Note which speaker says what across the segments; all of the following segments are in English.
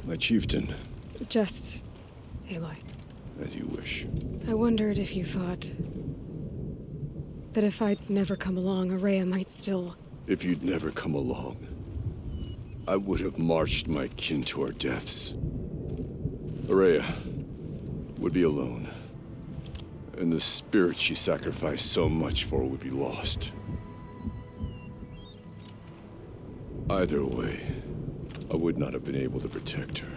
Speaker 1: My chieftain.
Speaker 2: Just Aloy.
Speaker 1: As you wish.
Speaker 2: I wondered if you thought that if I'd never come along, Araya might still...
Speaker 1: If you'd never come along, I would have marched my kin to our deaths. Araya would be alone, and the spirit she sacrificed so much for would be lost. Either way, I would not have been able to protect her.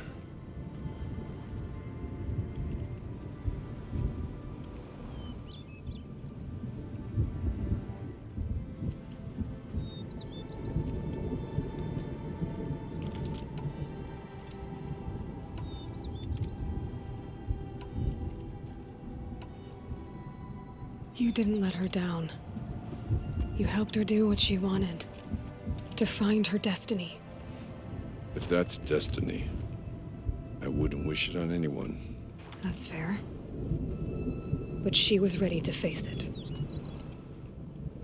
Speaker 2: You didn't let her down. You helped her do what she wanted. To find her destiny.
Speaker 1: If that's destiny, I wouldn't wish it on anyone.
Speaker 2: That's fair. But she was ready to face it.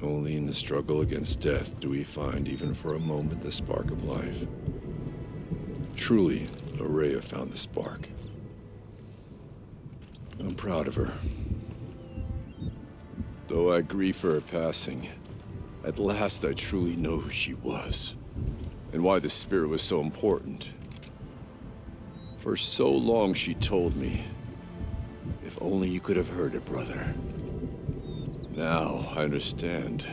Speaker 1: Only in the struggle against death do we find, even for a moment, the spark of life. Truly, Araya found the spark. I'm proud of her. Though I grieve for her passing, at last I truly know who she was, and why the spirit was so important. For so long she told me, if only you could have heard it, brother. Now I understand.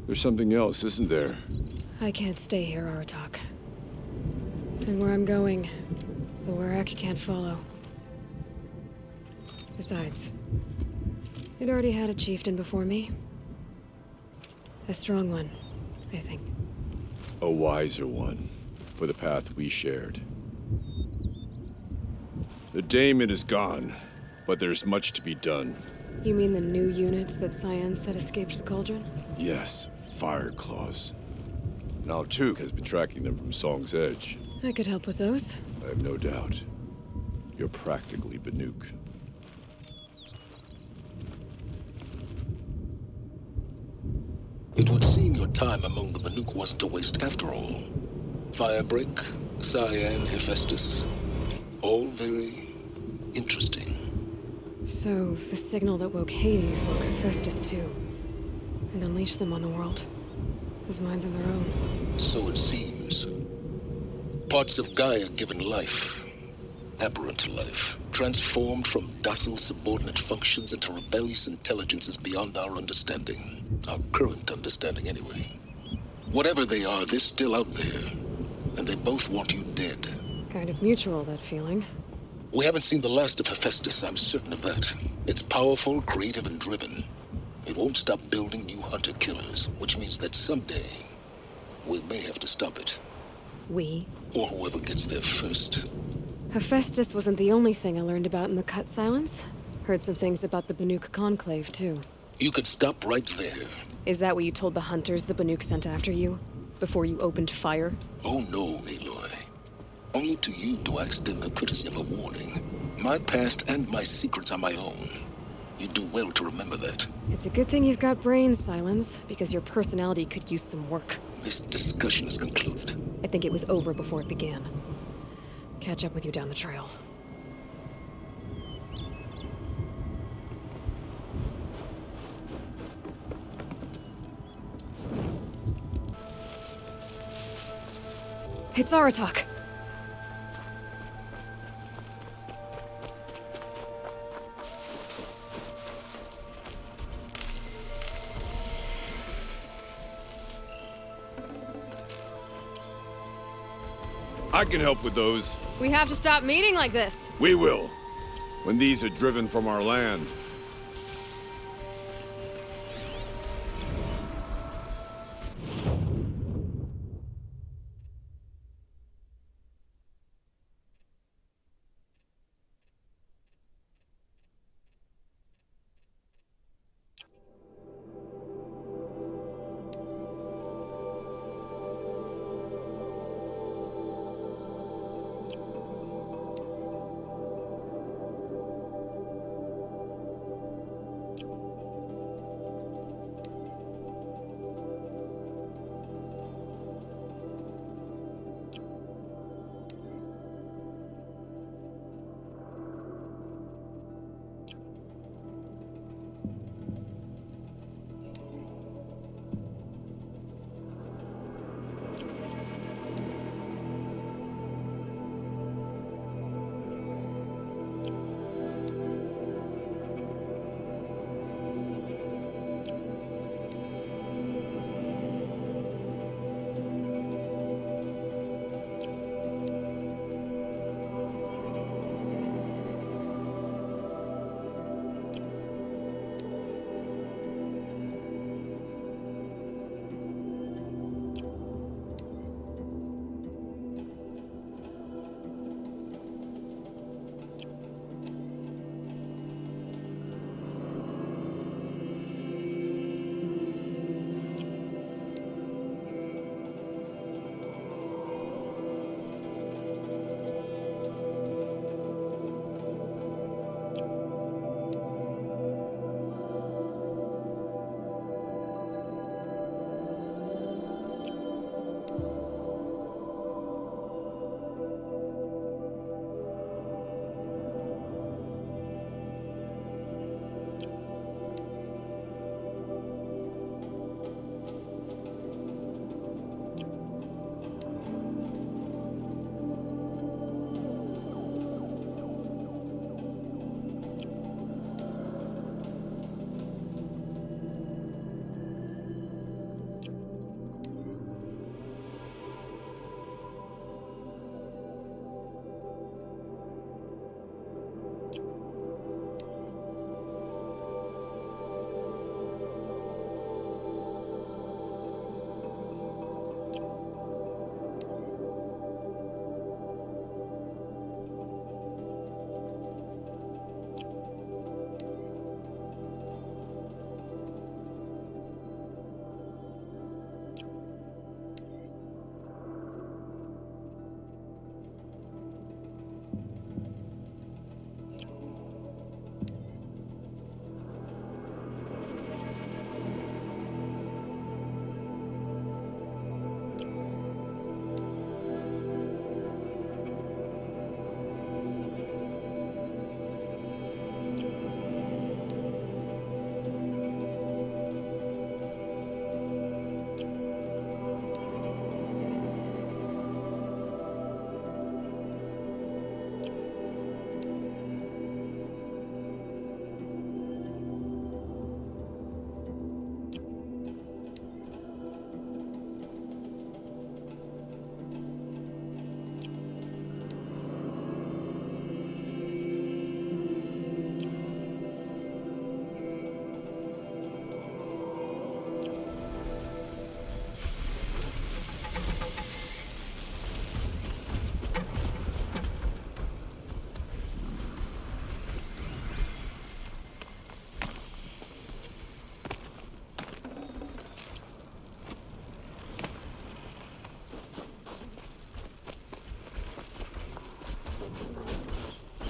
Speaker 1: There's something else, isn't there?
Speaker 2: I can't stay here, Aratak. And where I'm going, the Warrak can't follow. Besides, it already had a chieftain before me. A strong one, I think.
Speaker 1: A wiser one, for the path we shared. The daemon is gone, but there's much to be done.
Speaker 2: You mean the new units that Cyan said escaped the cauldron?
Speaker 1: Yes, fire claws. Now Tuke has been tracking them from Song's Edge.
Speaker 2: I could help with those.
Speaker 1: I have no doubt. You're practically Banuk.
Speaker 3: It would seem your time among the Banuk wasn't a waste after all. Firebreak, Cyan, Hephaestus. All very interesting.
Speaker 2: So, the signal that woke Hades woke Hephaestus too. And unleashed them on the world. As minds of their own.
Speaker 3: So it seems. Parts of Gaia given life. Aberrant life. Transformed from docile subordinate functions into rebellious intelligences beyond our understanding. Our current understanding, anyway. Whatever they are, they're still out there. And they both want you dead.
Speaker 2: Kind of mutual, that feeling.
Speaker 3: We haven't seen the last of Hephaestus, I'm certain of that. It's powerful, creative, and driven. It won't stop building new hunter-killers, which means that someday, we may have to stop it.
Speaker 2: We?
Speaker 3: Or whoever gets there first.
Speaker 2: Hephaestus wasn't the only thing I learned about in the Cut Silence. Heard some things about the Banuk Conclave, too.
Speaker 3: You could stop right there.
Speaker 2: Is that what you told the hunters the Banuk sent after you? Before you opened fire?
Speaker 3: Oh no, Aloy. Only to you do I extend the courtesy of a warning. My past and my secrets are my own. You do well to remember that.
Speaker 2: It's a good thing you've got brains, Silence, because your personality could use some work.
Speaker 3: This discussion is concluded.
Speaker 2: I think it was over before it began. Catch up with you down the trail. It's Aratak.
Speaker 1: I can help with those.
Speaker 2: We have to stop meeting like this.
Speaker 1: We will. When these are driven from our land.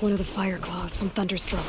Speaker 2: one of the fire claws from Thunderstruck.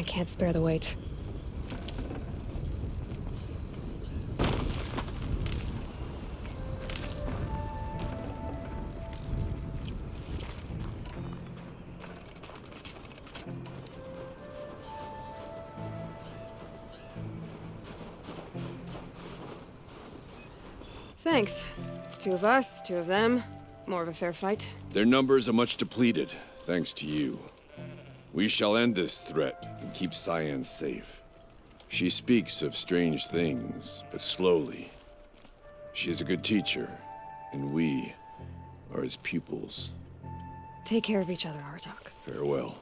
Speaker 2: can't spare the weight. Thanks. 2 of us, 2 of them. More of a fair fight.
Speaker 1: Their numbers are much depleted, thanks to you. We shall end this threat and keep Cyan safe. She speaks of strange things, but slowly. She is a good teacher, and we are his pupils.
Speaker 2: Take care of each other, Artok.
Speaker 1: Farewell.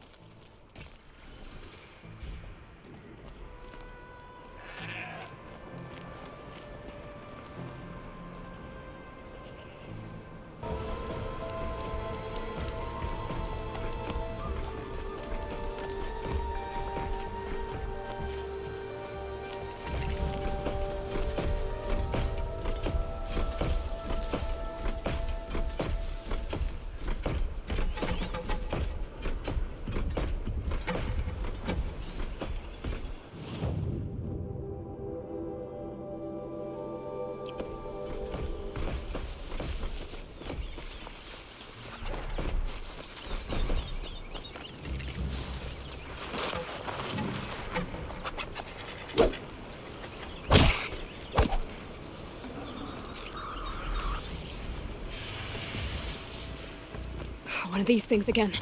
Speaker 2: One of these things again.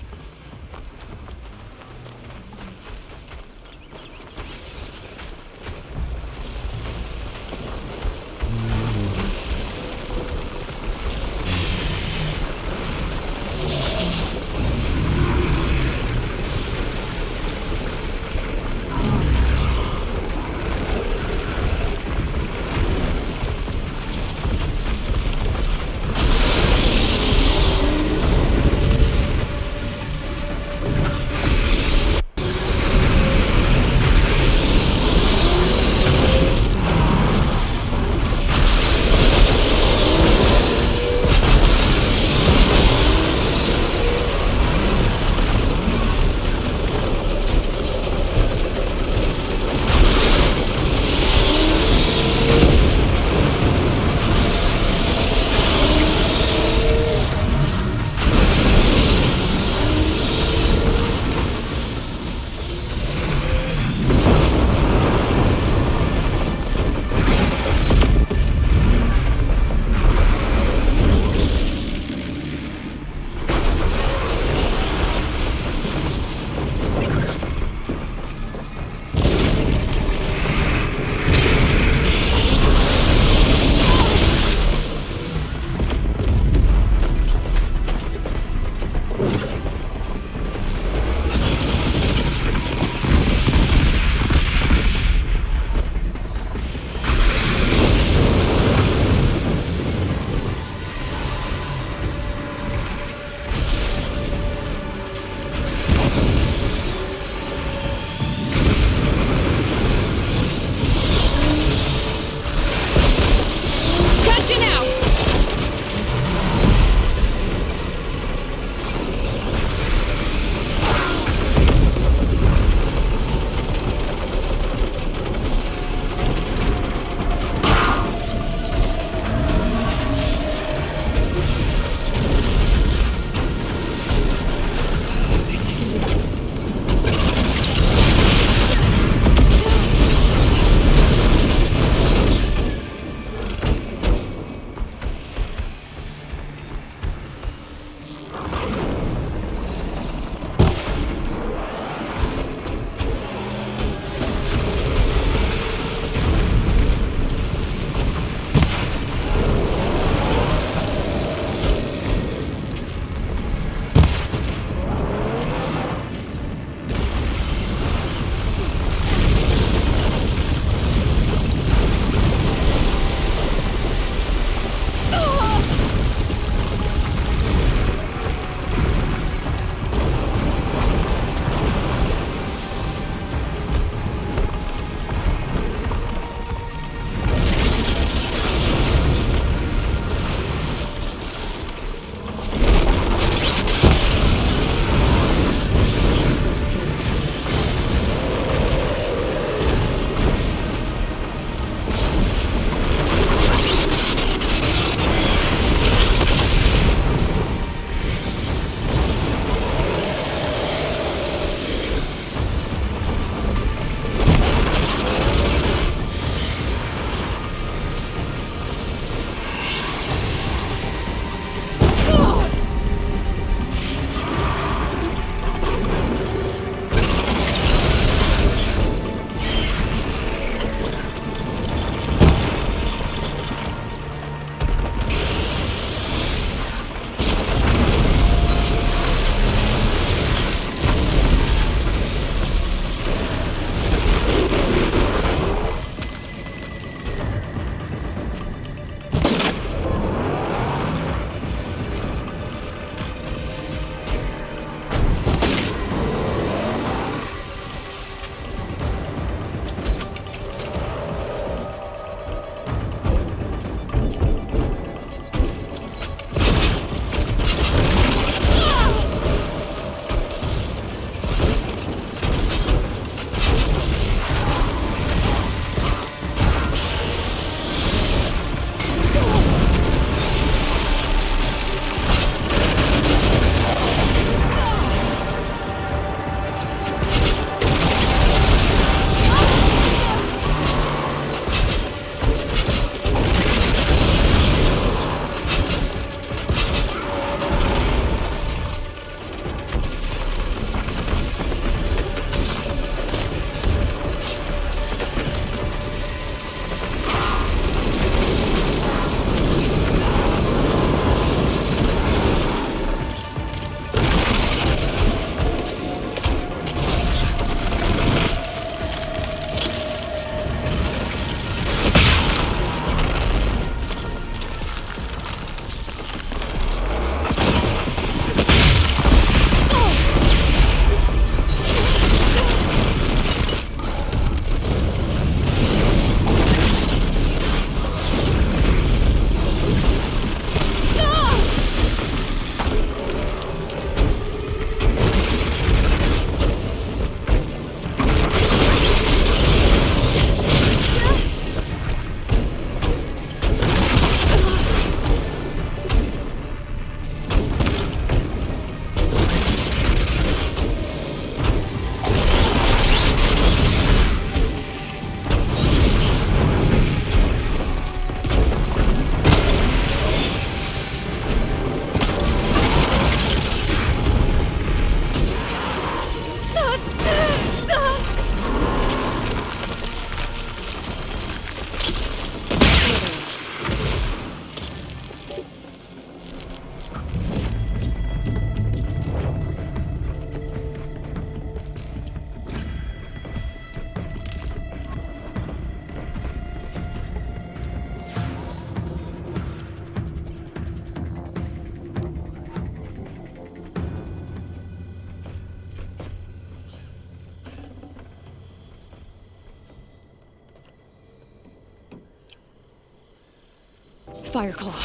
Speaker 2: Fireclaw.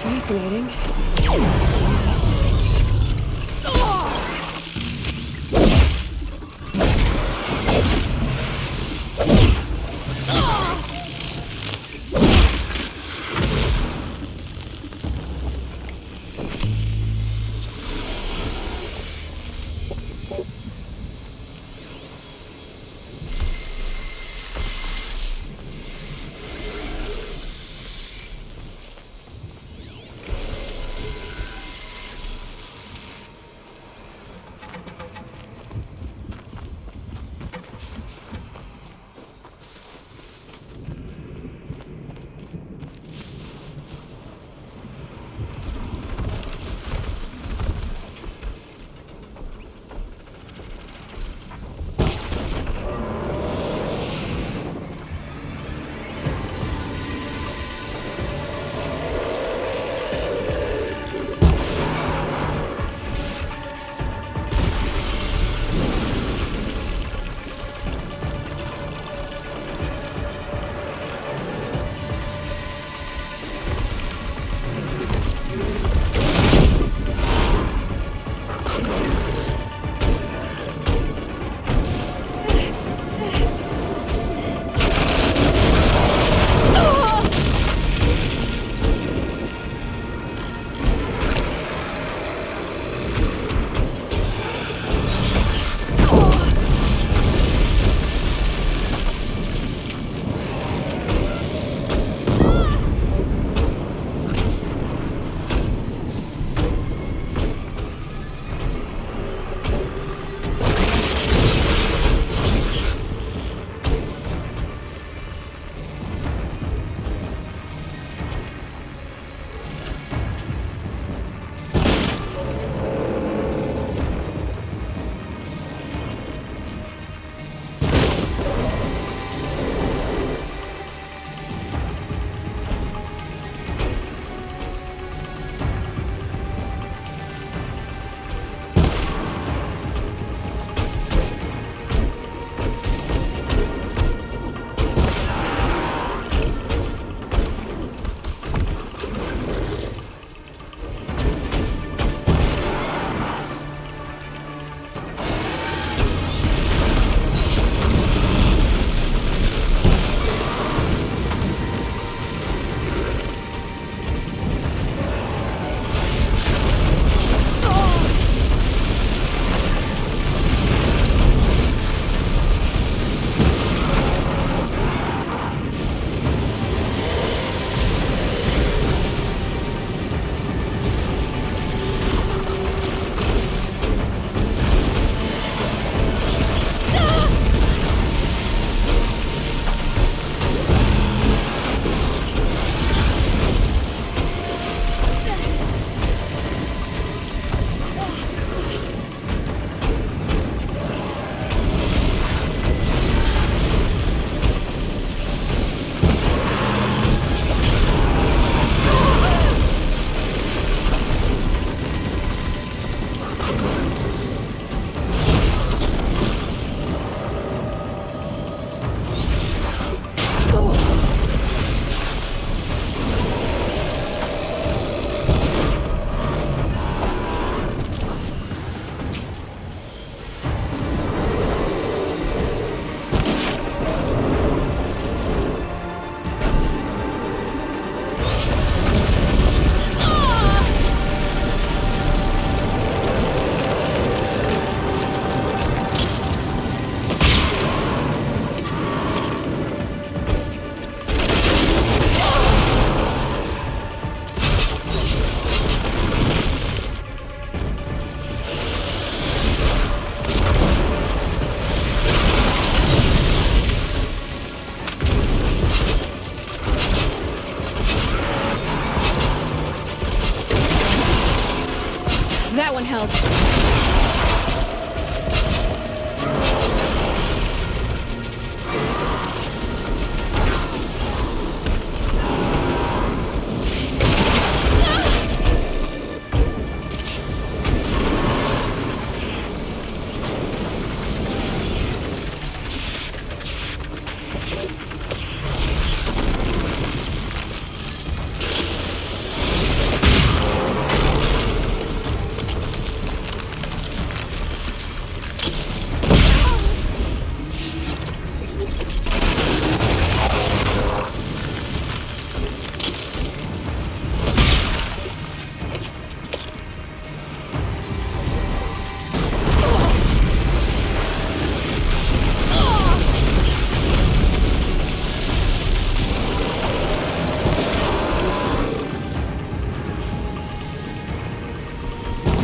Speaker 2: Fascinating. That one held.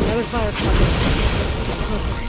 Speaker 2: Another firecracker. Closer.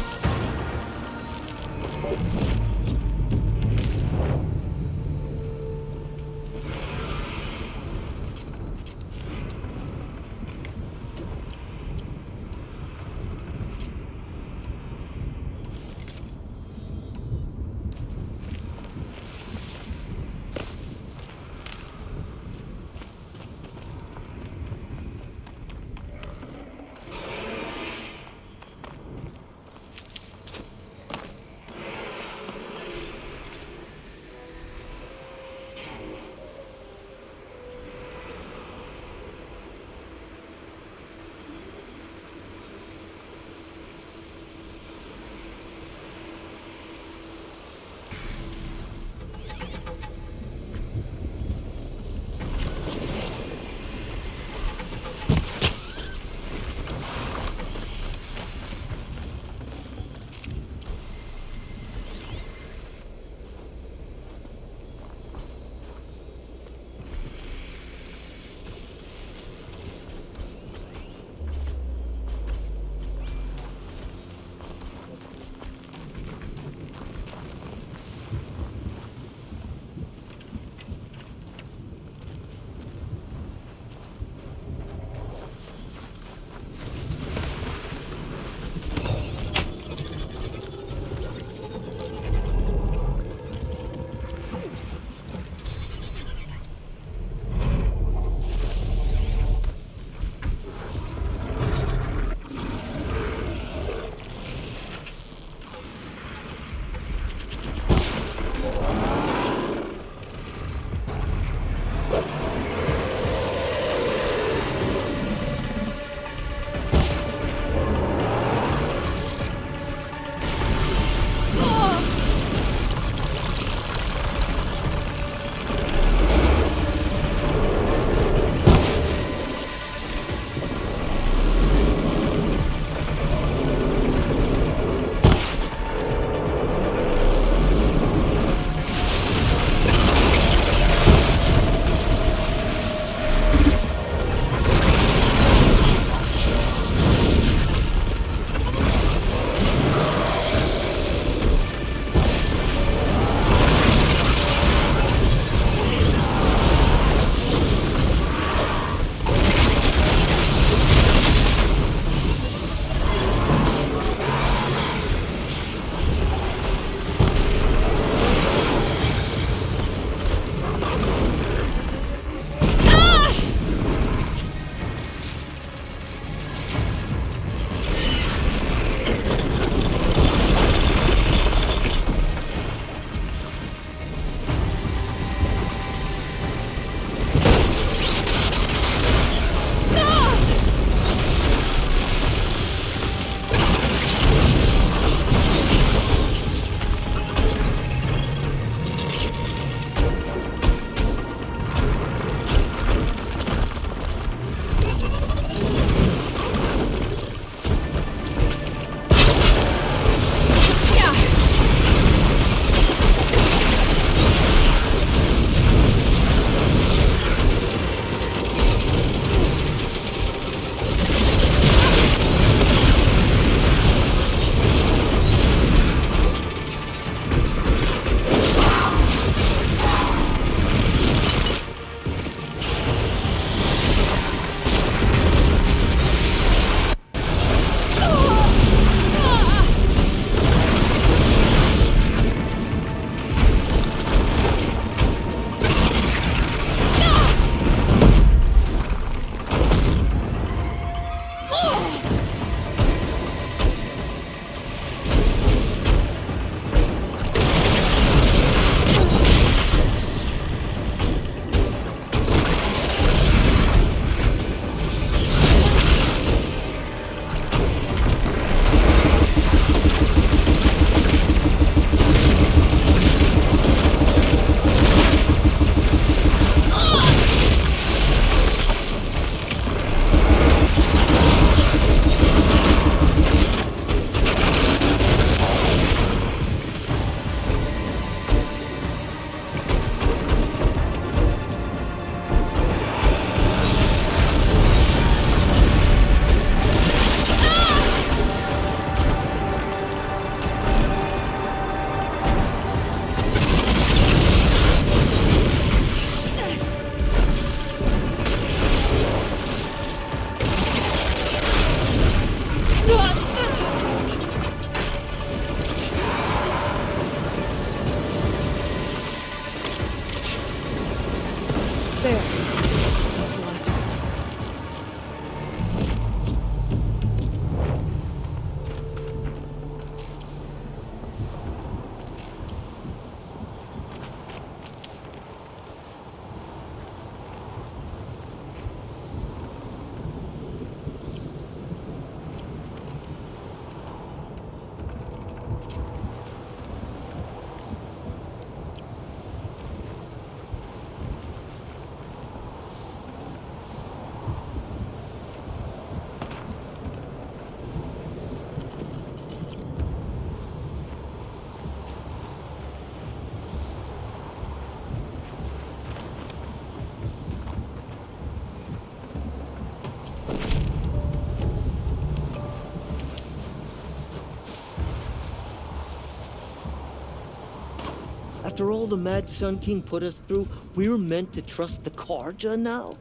Speaker 4: After all the Mad Sun King put us through, we're meant to trust the Karja now?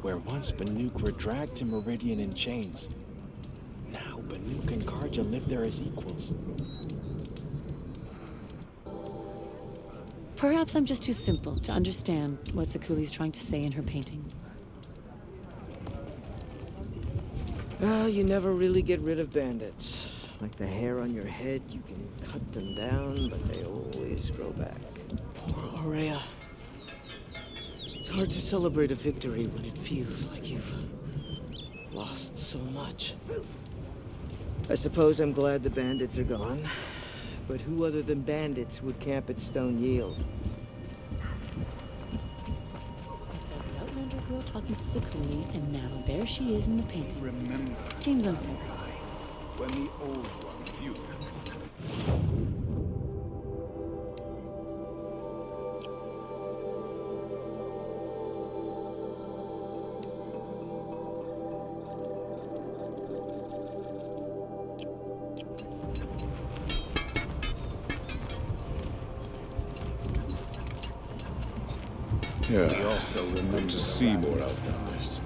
Speaker 5: Where once Banuk were dragged to Meridian in chains. Now Banuk and Karja live there as equals.
Speaker 6: Perhaps I'm just too simple to understand what Sakuli's trying to say in her painting.
Speaker 4: Well, you never really get rid of bandits. Like the hair on your head, you can cut them down, but they always grow back. Poor Aurea. It's hard to celebrate a victory when it feels like you've lost so much. I suppose I'm glad the bandits are gone. But who other than bandits would camp at Stone Yield?
Speaker 6: I saw the Outlander girl talking to Sakuli, and now there she is in the painting.
Speaker 7: Remember
Speaker 6: Seems unfair.
Speaker 7: when the old one viewed.
Speaker 1: Yeah.
Speaker 7: We also remember to see more outlanders.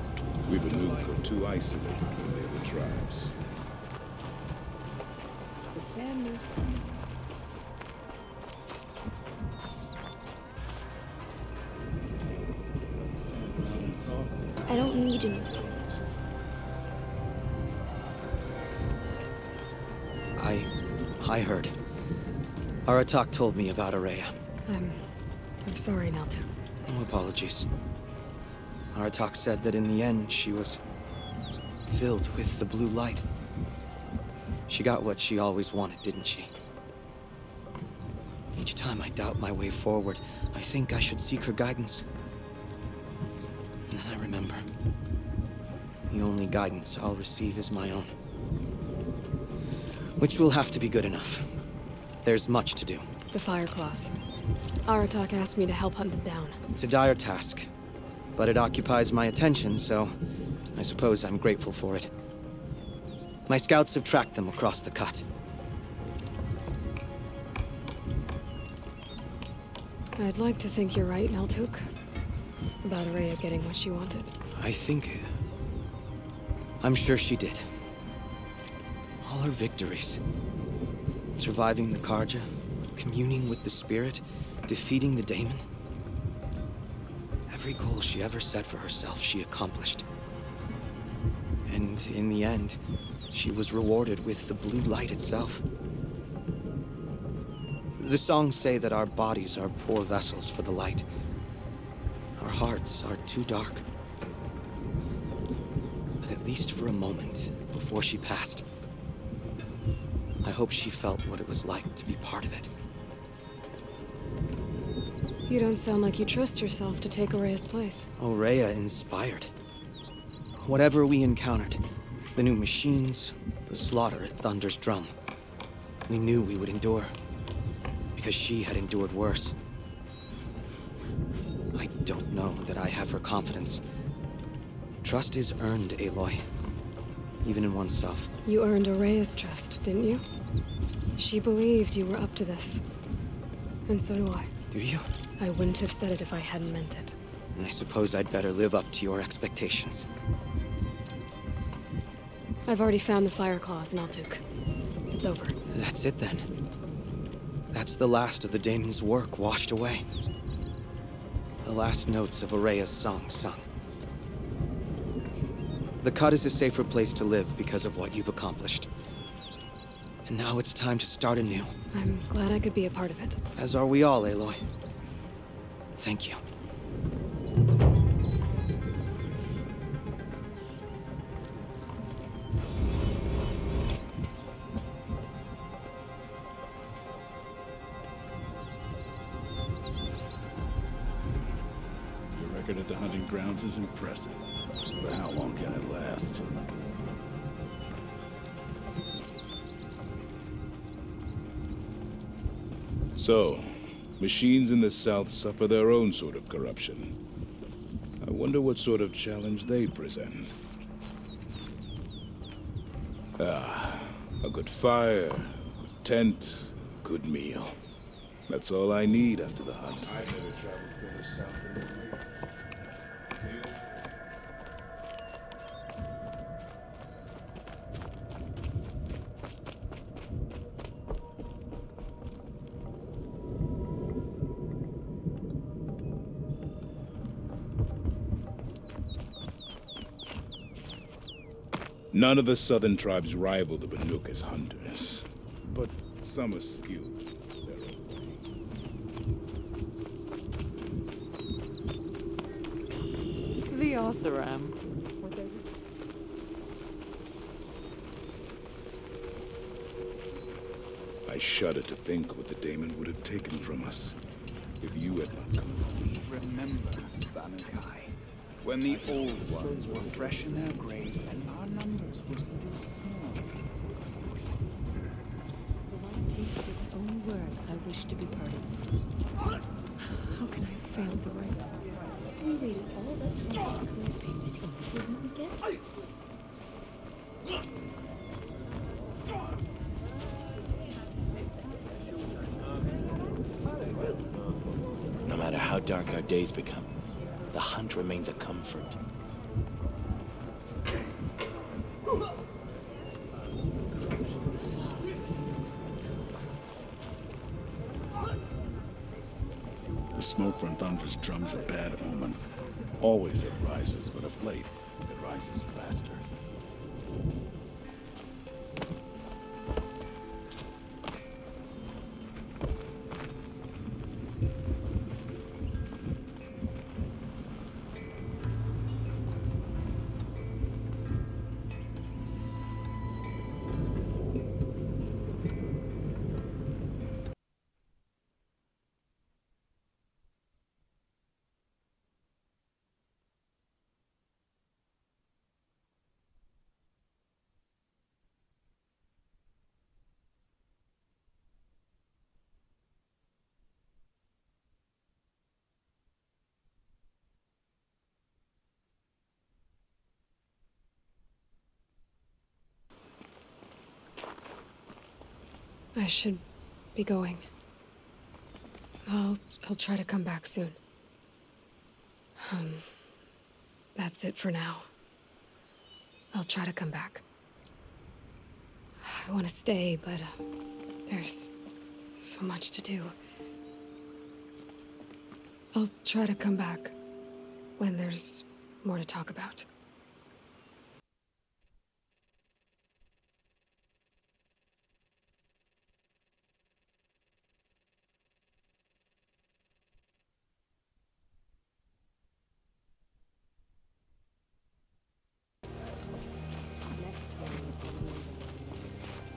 Speaker 7: We Banuk were too isolated from the other tribes.
Speaker 4: The Sanders.
Speaker 8: I don't need any.
Speaker 9: I heard. Aratak told me about Aurea.
Speaker 2: I'm sorry, Nalto.
Speaker 9: No apologies. Aratak said that in the end she was filled with the blue light. She got what she always wanted, didn't she? Each time I doubt my way forward, I think I should seek her guidance. And then I remember. The only guidance I'll receive is my own. Which will have to be good enough. There's much to do.
Speaker 2: The Fire Claws. Aratak asked me to help hunt them down.
Speaker 9: It's a dire task, but it occupies my attention, so I suppose I'm grateful for it. My scouts have tracked them across the cut.
Speaker 2: I'd like to think you're right, Naltuk. About Aurea getting what she wanted.
Speaker 9: I'm sure she did. All her victories. Surviving the Karja, communing with the spirit, defeating the daemon. Every goal she ever set for herself, she accomplished. And in the end, she was rewarded with the blue light itself. The songs say that our bodies are poor vessels for the light. Our hearts are too dark. But at least for a moment, before she passed, I hope she felt what it was like to be part of it.
Speaker 2: You don't sound like you trust yourself to take Aurea's place.
Speaker 9: Aurea inspired. Whatever we encountered, the new machines, the slaughter at Thunder's drum, we knew we would endure, because she had endured worse. I don't know that I have her confidence. Trust is earned, Aloy. Even in oneself.
Speaker 2: You earned Aurea's trust, didn't you? She believed you were up to this. And so do I.
Speaker 9: Do you?
Speaker 2: I wouldn't have said it if I hadn't meant it.
Speaker 9: And I suppose I'd better live up to your expectations.
Speaker 2: I've already found the Fire Claws in Altuk. It's over.
Speaker 9: That's it then. That's the last of the daemon's work washed away. The last notes of Aurea's song sung. The Cut is a safer place to live because of what you've accomplished. And now it's time to start anew.
Speaker 2: I'm glad I could be a part of it.
Speaker 9: As are we all, Aloy. Thank you.
Speaker 7: Your record at the hunting grounds is impressive. But how long can it last? So, machines in the South suffer their own sort of corruption. I wonder what sort of challenge they present. Ah, a good fire, a tent, good meal. That's all I need after the hunt. I've never traveled further south than the None of the southern tribes rival the Banuk as hunters, but some are skilled.
Speaker 6: The Oseram.
Speaker 7: I shudder to think what the Daemon would have taken from us if you had not come along.
Speaker 8: Remember, Banukai, when the old ones were fresh in their graves and our numbers were still small.
Speaker 6: The one taste of its own word I wish to be part of.
Speaker 2: How can I have failed the right?
Speaker 6: We waited all that time for Sakura's painting, and this is what we get?
Speaker 5: No matter how dark our days become, the hunt remains a comfort.
Speaker 3: The smoke from Thunder's drum's a bad omen.
Speaker 7: Always it rises, but of late, it rises faster.
Speaker 2: I should be going. I'll try to come back soon. That's it for now. I'll try to come back. I want to stay, but there's so much to do. I'll try to come back when there's more to talk about.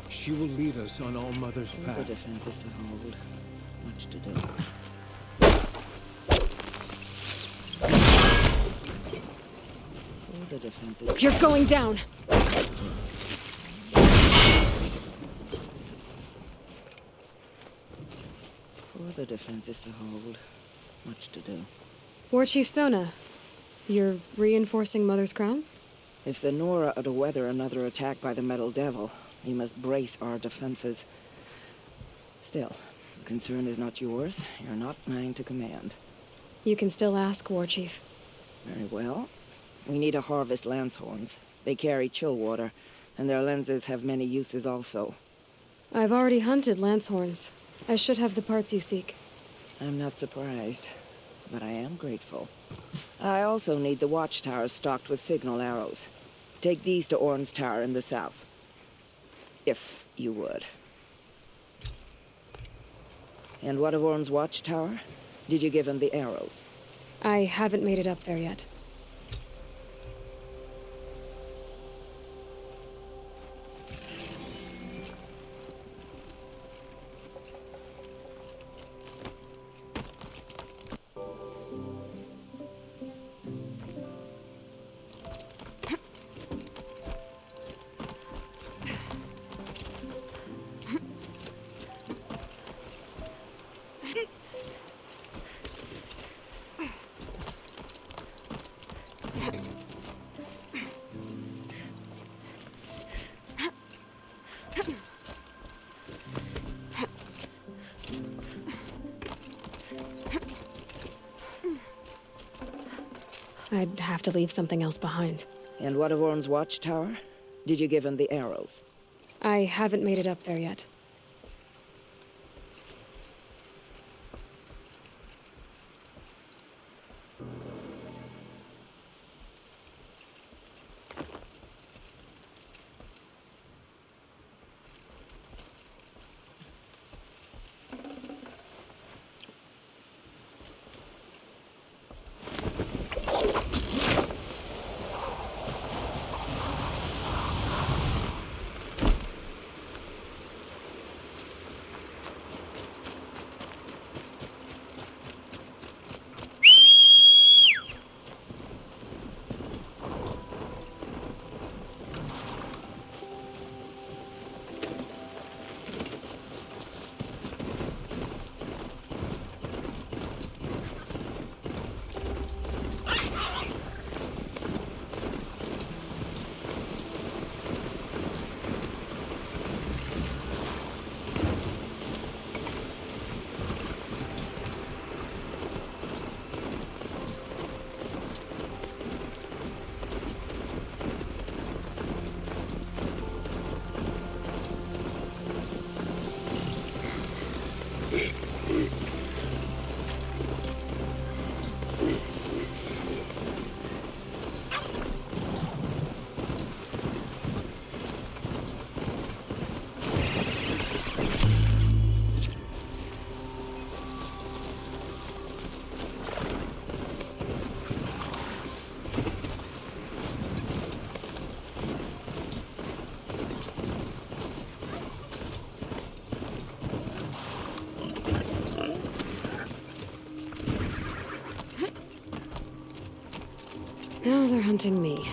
Speaker 10: She will lead us on All Mother's
Speaker 4: The
Speaker 10: path.
Speaker 4: defense is to hold. Much to do. For the defense is...
Speaker 2: You're going down!
Speaker 4: For the defense is to hold. Much to do.
Speaker 2: War Chief Sona, you're reinforcing Mother's Crown?
Speaker 4: If the Nora are to weather another attack by the Metal Devil, we must brace our defenses. Still, the concern is not yours. You're not mine to command.
Speaker 2: You can still ask, War Chief.
Speaker 4: Very well. We need to harvest lance horns. They carry chill water, and their lenses have many uses also.
Speaker 2: I've already hunted Lancehorns. I should have the parts you seek.
Speaker 4: I'm not surprised, but I am grateful. I also need the watchtowers stocked with signal arrows. Take these to Orn's Tower in the south. If you would. And what of Orn's watchtower? Did you give him the arrows?
Speaker 2: I haven't made it up there yet. I'd have to leave something else behind.
Speaker 4: And what of Orm's watchtower? Did you give him the arrows?
Speaker 2: I haven't made it up there yet. Now they're hunting me.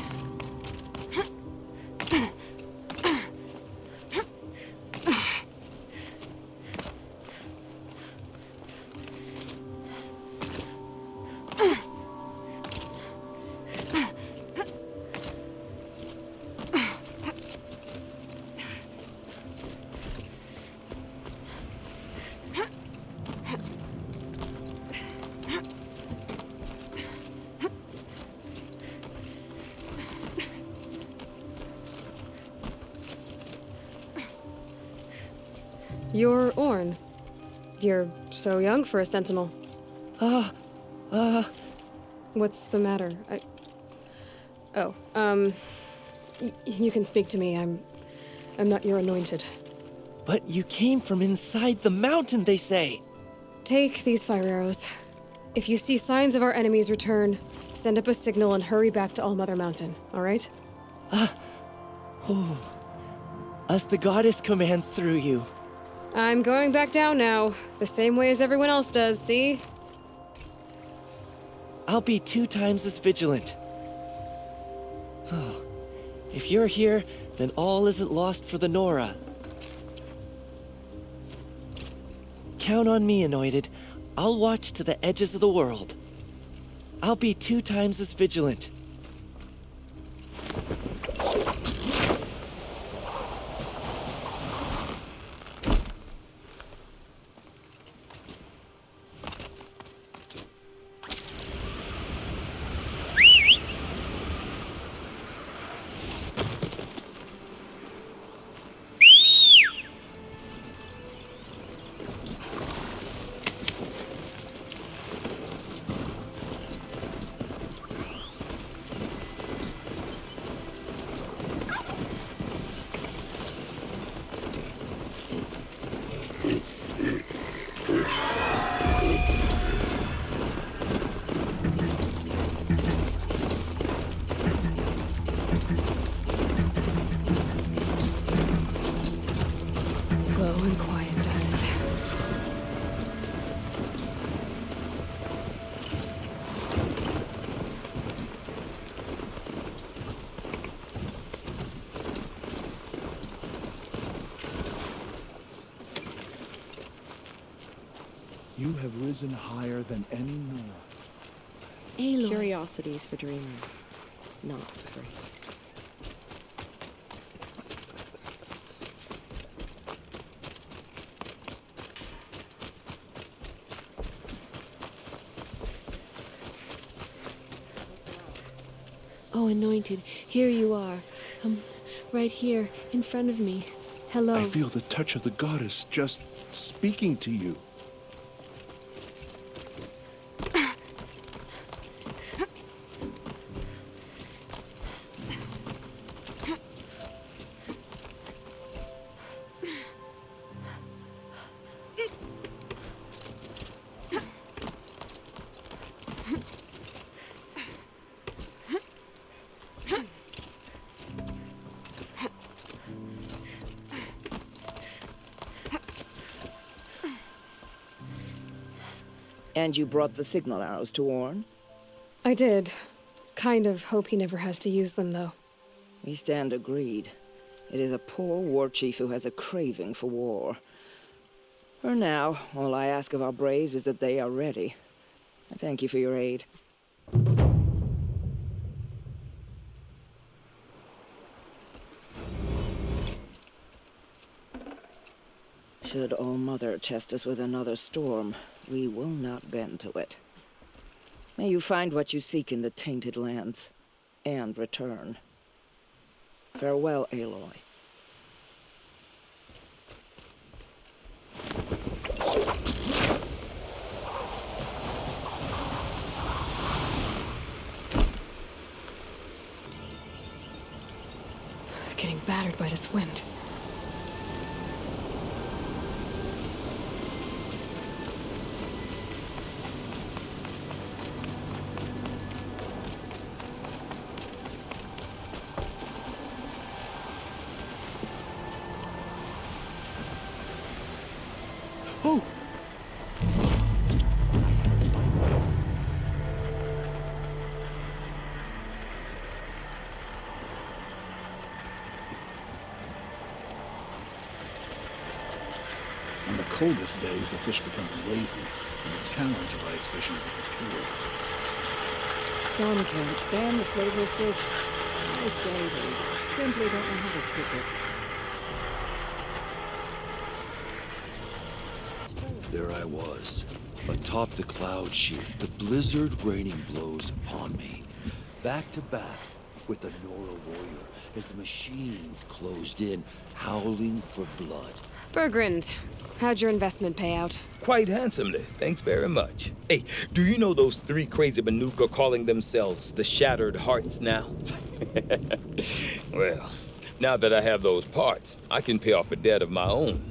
Speaker 2: You're Orn. You're so young for a sentinel. What's the matter? You can speak to me. I'm not your anointed.
Speaker 11: But you came from inside the mountain, they say.
Speaker 2: Take these fire arrows. If you see signs of our enemy's return, send up a signal and hurry back to Allmother Mountain, all right?
Speaker 11: As the goddess commands through you.
Speaker 2: I'm going back down now, the same way as everyone else does, see?
Speaker 11: I'll be 2 times as vigilant. If you're here, then all isn't lost for the Nora. Count on me, Anointed. I'll watch to the edges of the world. I'll be 2 times as vigilant.
Speaker 2: Slow and quiet does it.
Speaker 8: You have risen higher than any Nora.
Speaker 2: Aloy.
Speaker 12: Curiosities for dreamers, not great.
Speaker 6: Oh, Anointed, here you are. Right here, in front of me. Hello.
Speaker 7: I feel the touch of the goddess just speaking to you.
Speaker 4: And you brought the signal arrows to Orn?
Speaker 2: I did. Kind of hope he never has to use them, though.
Speaker 4: We stand agreed. It is a poor war chief who has a craving for war. For now, all I ask of our braves is that they are ready. I thank you for your aid. Should All Mother test us with another storm, we will not bend to it. May you find what you seek in the Tainted Lands, and return. Farewell, Aloy.
Speaker 2: Getting battered by this wind.
Speaker 7: Oh!
Speaker 13: On the coldest days, the fish become lazy, and the challenge of ice fishing disappears.
Speaker 4: Some can't stand the flavor of fish. I say they simply don't know how to cook it.
Speaker 1: There I was, atop the cloud sheet, the blizzard raining blows upon me. Back to back with the Nora warrior as the machines closed in, howling for blood.
Speaker 2: Bergrand, how'd your investment pay out?
Speaker 14: Quite handsomely, thanks very much. Hey, do you know those three crazy Banuk are calling themselves the Shattered Hearts now? Well, now that I have those parts, I can pay off a debt of my own.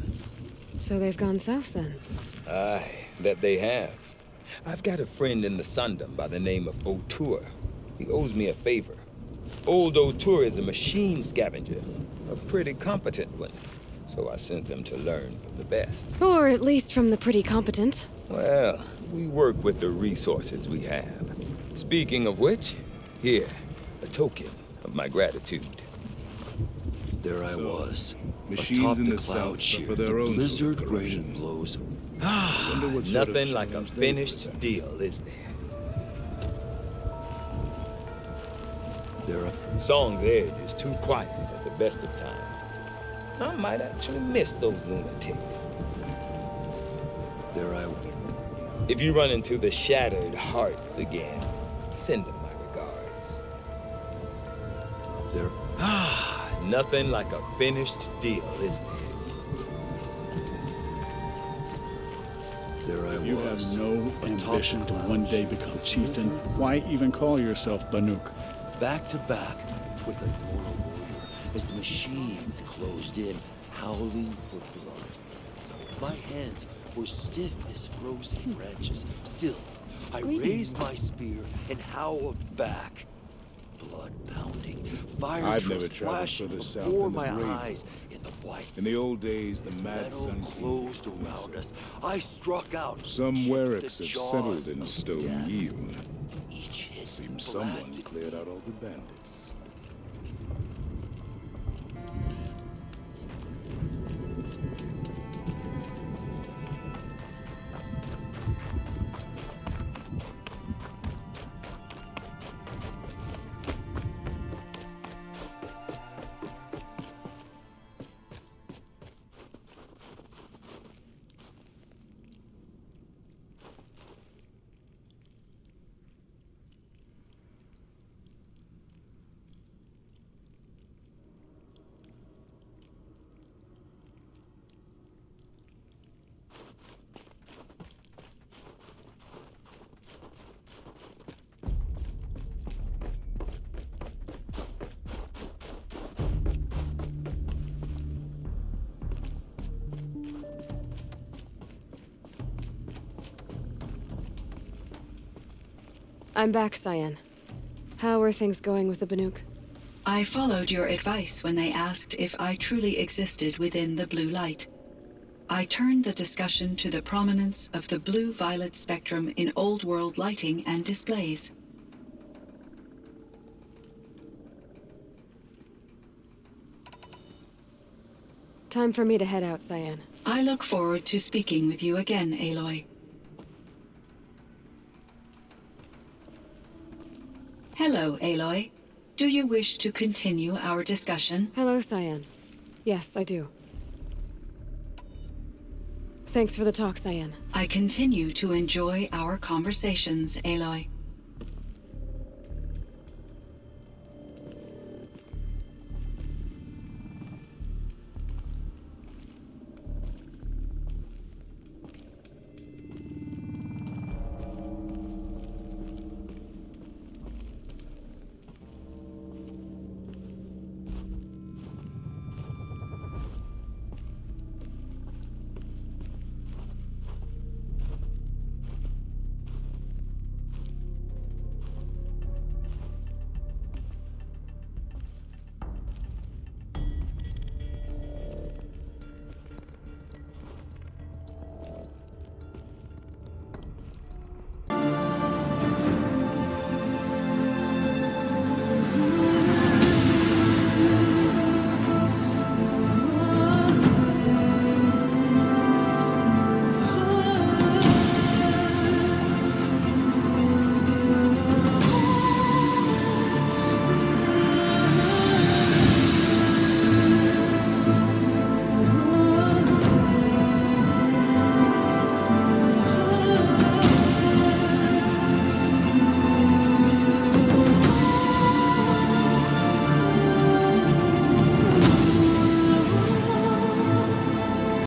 Speaker 2: So they've gone south then?
Speaker 14: Aye, that they have. I've got a friend in the Sundom by the name of O'Toole. He owes me a favor. Old O'Toole is a machine scavenger, a pretty competent one. So I sent them to learn from the best.
Speaker 2: Or at least from the pretty competent.
Speaker 14: Well, we work with the resources we have. Speaking of which, here, a token of my gratitude.
Speaker 1: There I was,
Speaker 7: machines
Speaker 1: atop
Speaker 7: in
Speaker 1: the
Speaker 7: the
Speaker 1: cloud
Speaker 7: south
Speaker 1: sheet,
Speaker 7: suffer
Speaker 1: the
Speaker 7: their own
Speaker 1: blizzard
Speaker 7: sort of
Speaker 1: raining
Speaker 7: corruption.
Speaker 1: blows.
Speaker 14: Nothing like a finished deal, is there? Song's Edge is too quiet at the best of times. I might actually miss those lunatics.
Speaker 1: There I was.
Speaker 14: If you run into the Shattered Hearts again, send them my regards. Nothing like a finished deal, is there?
Speaker 1: There I
Speaker 13: You
Speaker 1: was.
Speaker 13: have no ambition to one day become chieftain. Why even call yourself Banuk?
Speaker 1: Back to back with the Nora warrior as the machines closed in, howling for blood. My hands were stiff as frozen branches. Still, I raised my spear and howled back. Blood pounding, fire
Speaker 7: I've
Speaker 1: trails
Speaker 7: never traveled
Speaker 1: flashing
Speaker 7: further south
Speaker 1: before
Speaker 7: than the
Speaker 1: my
Speaker 7: grave.
Speaker 1: eyes in the white.
Speaker 7: In the old days, the
Speaker 1: As
Speaker 7: mad
Speaker 1: metal
Speaker 7: sun
Speaker 1: closed around us. I struck out.
Speaker 7: Some
Speaker 1: hit
Speaker 7: Werricks
Speaker 1: the
Speaker 7: have
Speaker 1: jaws
Speaker 7: settled in
Speaker 1: of
Speaker 7: stone
Speaker 1: death.
Speaker 7: yield.
Speaker 1: Each hit
Speaker 7: Seems someone
Speaker 1: blasted
Speaker 7: cleared out all the bandits.
Speaker 2: I'm back, Cyan. How are things going with the Banuk?
Speaker 15: I followed your advice when they asked if I truly existed within the blue light. I turned the discussion to the prominence of the blue-violet spectrum in old world lighting and displays.
Speaker 2: Time for me to head out, Cyan.
Speaker 15: I look forward to speaking with you again, Aloy. Hello, Aloy. Do you wish to continue our discussion?
Speaker 2: Hello, Cyan. Yes, I do. Thanks for the talk, Cyan.
Speaker 15: I continue to enjoy our conversations, Aloy.